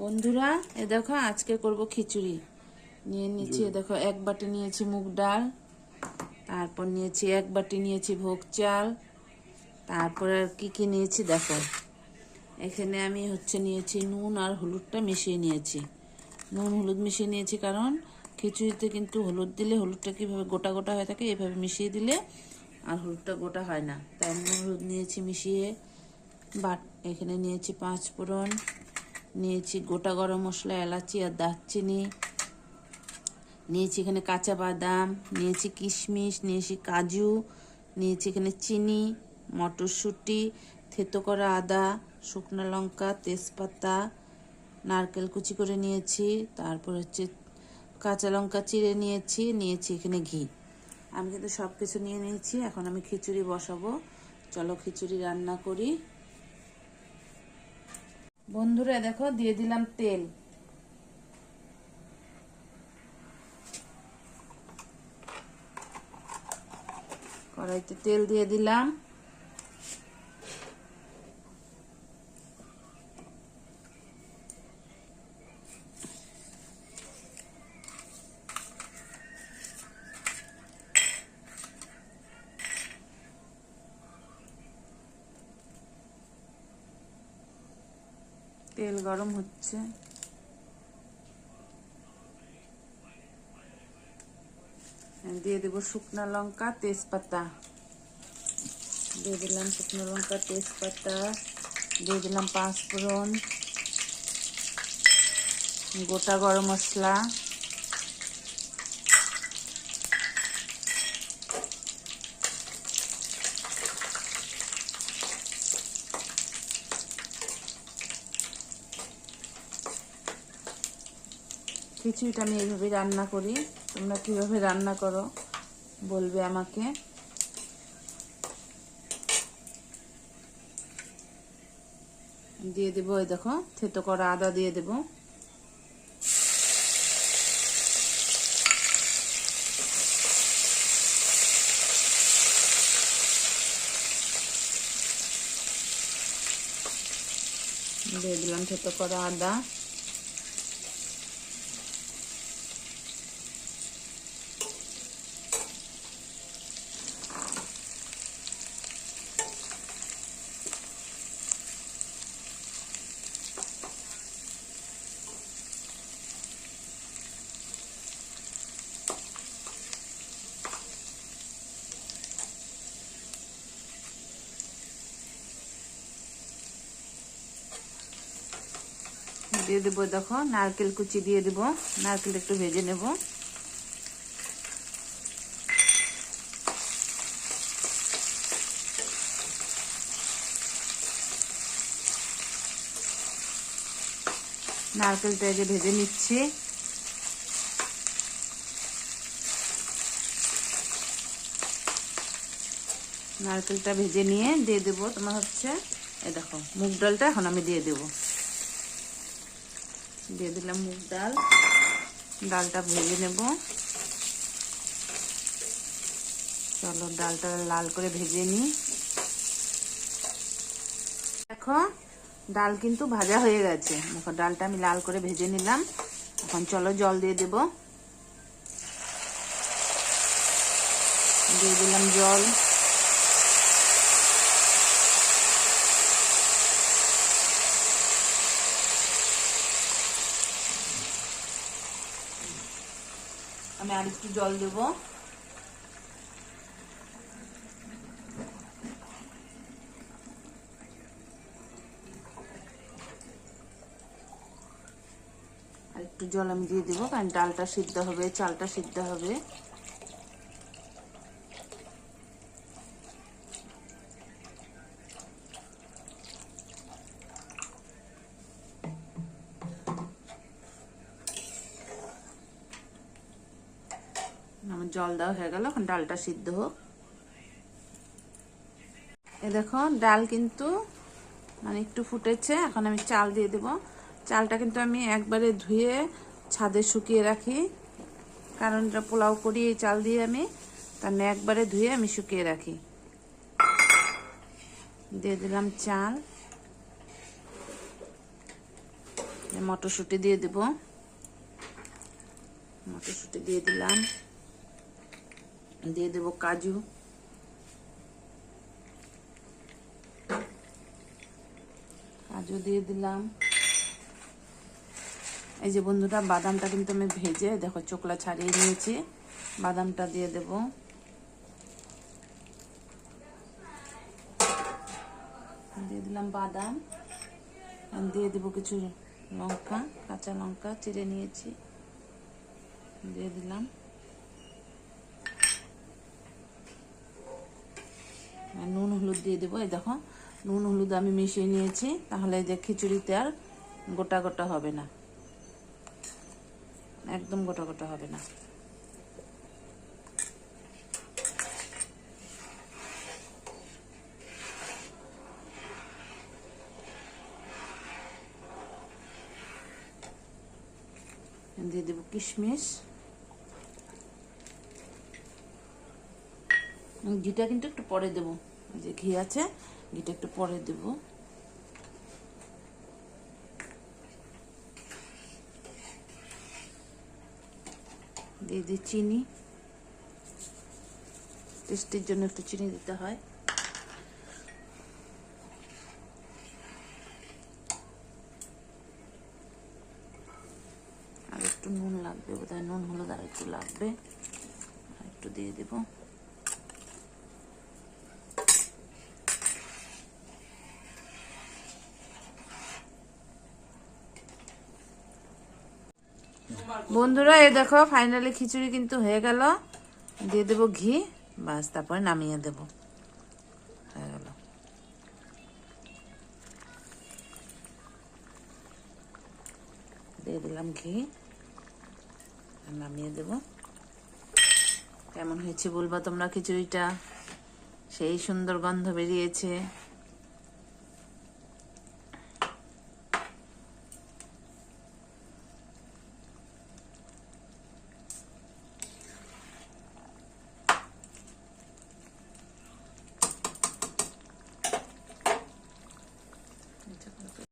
বন্ধুরা, এ দেখো আজকে করব খিচুড়ি। নিয়ে নিচ্ছি, এ দেখো এক বাটি নিয়েছি মুগ ডাল, তারপর নিয়েছি এক বাটি নিয়েছি ভোগ চাল, তারপর আর কি কি নিয়েছি দেখো। এখানে আমি নিয়েছি নুন আর হলুদটা মিশিয়ে নিয়েছি। নুন হলুদ মিশিয়ে নিয়েছি কারণ খিচুড়িতে কিন্তু হলুদ দিলে হলুদটা কীভাবে গোটা গোটা হয়ে থাকে, এভাবে মিশিয়ে দিলে আর হলুদটা গোটা হয় না, তাই নুন হলুদ নিয়েছি মিশিয়ে। এখানে নিয়েছি 5 ফোড়ন, নিয়েছি গোটা গরম মশলা, এলাচি আর দারচিনি, নিয়েছি এখানে কাঁচা বাদাম, নিয়েছি কিশমিশ, নিয়েছি কাজু, নিয়েছি এখানে চিনি, মটরশুঁটি, থেতো করা আদা, শুকনো লঙ্কা, তেজপাতা, নারকেল কুচি করে নিয়েছি, তারপর কাঁচা লঙ্কা চিড়ে নিয়েছি এখানে ঘি। আমি কিন্তু সব কিছু নিয়ে নিয়েছি। এখন আমি খিচুড়ি বসাবো। চলো খিচুড়ি রান্না করি। বন্ধুরা দেখো, দিয়ে দিলাম তেল। কড়াইতে তেল দিয়ে দিলাম। তেল গরম হচ্ছে। দিয়ে দেবো শুকনো লঙ্কা, তেজপাতা। দিয়ে দিলাম শুকনো লঙ্কা, তেজপাতা, দিয়ে দিলাম 5 ফোড়ন, গোটা গরম মশলা, খিচুড়িটা আমি এইভাবে রান্না করি। তোমরা কিভাবে রান্না করো বলবে আমাকে। দিয়ে দেবো, এই দেখো থেতো করা আদা দিয়ে দেবো। দিয়ে দিলাম থেতো করা আদা। দিয়ে দেবো, দেখো নারকেল কুচি দিয়ে দেবো। নারকেল একটু ভেজে নেব। নারকেলটা যে ভেজে নিচ্ছি। নারকেলটা ভেজে নিয়ে দিয়ে দেবো তোমার এই দেখো মুগ ডালটা এখন আমি দিয়ে দেবো। দিয়ে দিলাম মুগ ডাল। ডালটা ভেজে নেব। চলো ডালটা লাল করে ভেজে নিই। দেখো ডাল কিন্তু ভাজা হয়ে গেছে। দেখো ডালটা আমি লাল করে ভেজে নিলাম। এখন চলো জল দিয়ে দেব। দিয়ে দিলাম জল। আমি আর একটু জল দেবো। আর একটু জল আমি দিয়ে দেবো, কারণ ডালটা সিদ্ধ হবে, চালটা সিদ্ধ হবে। আমার জল দেওয়া হয়ে গেল। এখন ডালটা সিদ্ধ হোক। এ দেখো ডাল কিন্তু একটু ফুটেছে। এখন আমি চাল দিয়ে দেব। চালটা কিন্তু আমি একবারে ধুয়ে ছাদে শুকিয়ে রাখি, কারণ এটা পোলাও করি এই চাল দিয়ে আমি, তার একবারে ধুয়ে আমি শুকিয়ে রাখি। দিয়ে দিলাম চাল। মটরশুঁটি দিয়ে দেব, মটরশুঁটি দিয়ে দিলাম, দিয়ে দেব কাজু, কাজু দিয়ে দিলাম। এই যে বন্ধুরা, বাদামটা কিন্তু আমি ভেজে দেখো চোকলা ছাড়িয়ে নিয়েছি, বাদামটা দিয়ে দেব। দিয়ে দিলাম বাদাম, দিয়ে দেব কিছু লঙ্কা, কাঁচা লঙ্কা চিড়ে নিয়েছি, দিয়ে দিলাম। নুন হলুদ দিয়ে দেবো। এই দেখো নুন হলুদ আমি মিশিয়ে নিয়েছি, তাহলে এই যে খিচুড়িতে আর গোটা গোটা হবে না, একদম গোটা গোটা হবে না। দিয়ে দেবো কিশমিশ, ঘিটা কিন্তু একটু পরে দেবো, যে ঘি আছে ঘিটা একটু পরে দেব। দিয়ে দিই চিনি, টেস্টের জন্য একটু চিনি দিতে হয়। আর একটু নুন লাগবে বোধহয়, নুন হলুদ আর একটু লাগবে, আর একটু দিয়ে দেব। বন্ধুরা এই দেখো ফাইনালি খিচুড়ি কিন্তু হয়ে গেল, দিয়ে দেব ঘি, বাস তারপরে নামিয়ে দেব, হয়ে গেল। দিয়ে দিলাম ঘি, নামিয়ে দেব। কেমন হয়েছে বলবা তোমরা খিচুড়িটা, সেই সুন্দর গন্ধ বেরিয়েছে।